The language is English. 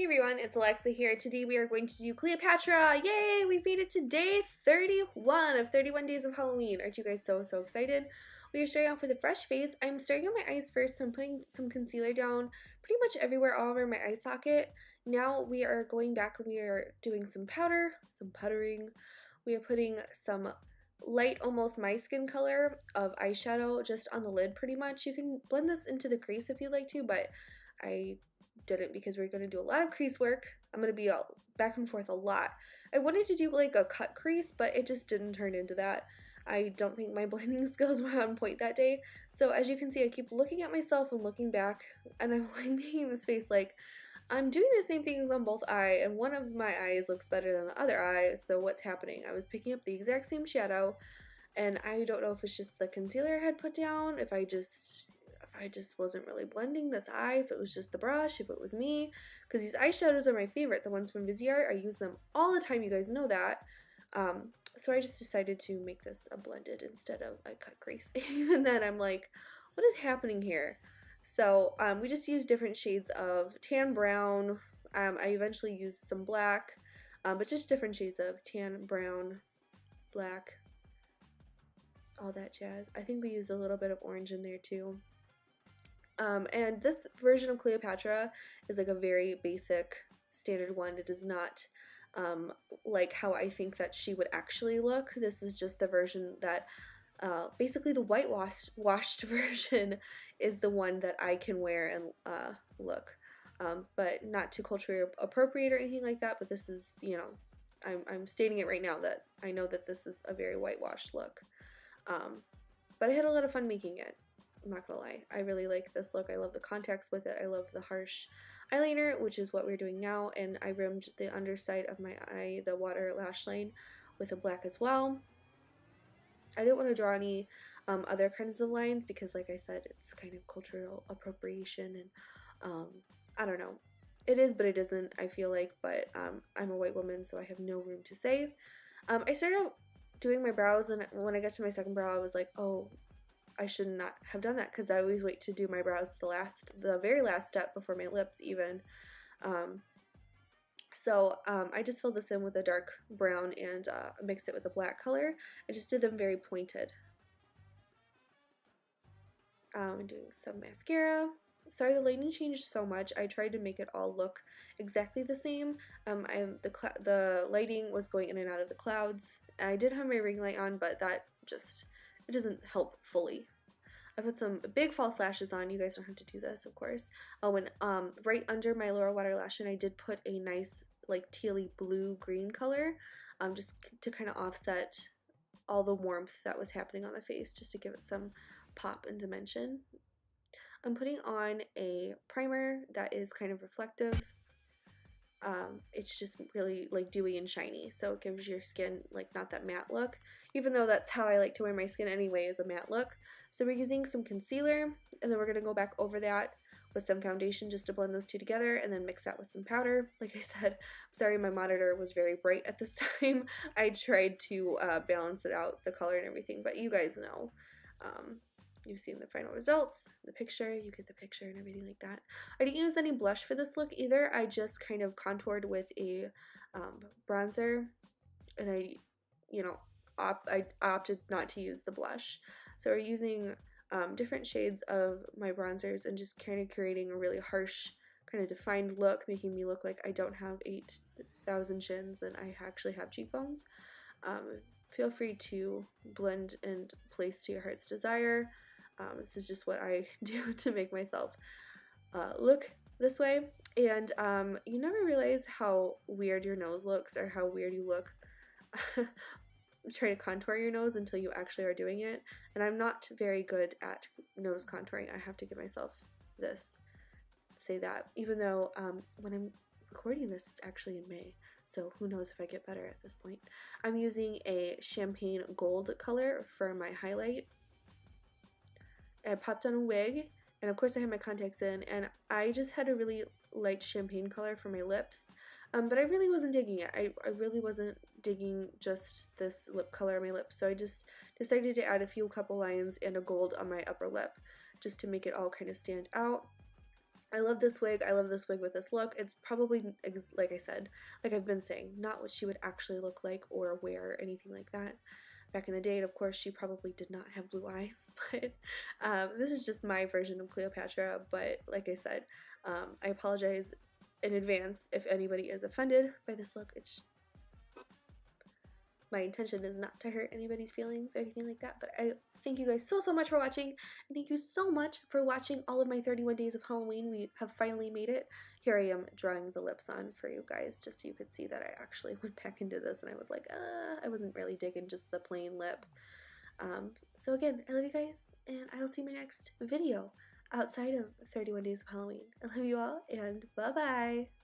Hey everyone, it's Alexa here. Today we are going to do Cleopatra. Yay! We've made it to day 31 of 31 days of Halloween. Aren't you guys so excited? We are starting off with a fresh face. I'm starting on my eyes first, so I'm putting some concealer down pretty much everywhere, all over my eye socket. Now we are going back and we are doing some powder, some puttering. We are putting some light, almost my skin color of eyeshadow just on the lid pretty much. You can blend this into the crease if you'd like to, but I didn't because we're going to do a lot of crease work. I'm going to be all back and forth a lot. I wanted to do like a cut crease, but it just didn't turn into that. I don't think my blending skills were on point that day. So as you can see, I keep looking at myself and looking back, and I'm like making this face like I'm doing the same things on both eye, and one of my eyes looks better than the other eye, so what's happening? I was picking up the exact same shadow, and I don't know if it's just the concealer I had put down, if I just wasn't really blending this eye, if it was just the brush, if it was me, because these eyeshadows are my favorite, the ones from Viseart. I use them all the time, you guys know that. So I just decided to make this a blended instead of a cut crease. Even then, I'm like, what is happening here? So we just used different shades of tan brown. I eventually used some black, but just different shades of tan, brown, black, all that jazz. I think we used a little bit of orange in there too. And this version of Cleopatra is like a very basic standard one. It is not like how I think that she would actually look. This is just the version that basically the washed version is the one that I can wear and look, but not to culturally appropriate or anything like that. But this is, you know, I'm stating it right now that I know that this is a very whitewashed look, but I had a lot of fun making it. I'm not gonna lie, I really like this look. I love the contacts with it. I love the harsh eyeliner, which is what we're doing now, and I rimmed the underside of my eye, the water lash line, with a black as well. I didn't want to draw any other kinds of lines because, like I said, it's kind of cultural appropriation, and I don't know. It is, but it isn't, I feel like, but I'm a white woman, so I have no room to say. I started out doing my brows, and when I got to my second brow, I was like, oh, I should not have done that, because I always wait to do my brows the very last step before my lips even. So I just filled this in with a dark brown and mixed it with a black color. I just did them very pointed. I'm doing some mascara. Sorry, the lighting changed so much. I tried to make it all look exactly the same. The lighting was going in and out of the clouds. And I did have my ring light on, but that just, it doesn't help fully. I put some big false lashes on. You guys don't have to do this, of course. Oh, and right under my lower water lash line, I did put a nice, like, tealy blue-green color, just to kind of offset all the warmth that was happening on the face, just to give it some pop and dimension. I'm putting on a primer that is kind of reflective. It's just really like dewy and shiny, so it gives your skin like not that matte look, even though that's how I like to wear my skin anyway, is a matte look. So we're using some concealer, and then we're going to go back over that with some foundation just to blend those two together, and then mix that with some powder. Like I said, I'm sorry my monitor was very bright at this time. I tried to balance it out, the color and everything, but you guys know. You've seen the final results, the picture, you get the picture and everything like that. I didn't use any blush for this look either. I just kind of contoured with a bronzer, and I opted not to use the blush. So we're using different shades of my bronzers and just kind of creating a really harsh, kind of defined look, making me look like I don't have 8,000 chins and I actually have cheekbones. Feel free to blend and place to your heart's desire. This is just what I do to make myself look this way. And you never realize how weird your nose looks, or how weird you look trying to contour your nose, until you actually are doing it. And I'm not very good at nose contouring. I have to give myself say that, even though when I'm recording this, it's actually in May, so who knows if I get better at this point. I'm using a champagne gold color for my highlight. I popped on a wig, and of course I had my contacts in, and I just had a really light champagne color for my lips, but I really wasn't digging it. I really wasn't digging just this lip color on my lips, so I just decided to add a couple lines and a gold on my upper lip, just to make it all kind of stand out. I love this wig. I love this wig with this look. It's probably, like I said, like I've been saying, not what she would actually look like or wear or anything like that back in the day. And of course, she probably did not have blue eyes, but this is just my version of Cleopatra. But like I said, I apologize in advance if anybody is offended by this look. It's my intention is not to hurt anybody's feelings or anything like that, but I thank you guys so much for watching, and thank you so much for watching all of my 31 days of Halloween. We have finally made it. Here I am drawing the lips on for you guys, just so you could see that I actually went back into this, and I was like, I wasn't really digging just the plain lip. So again, I love you guys, and I will see you in my next video outside of 31 days of Halloween. I love you all, and bye-bye!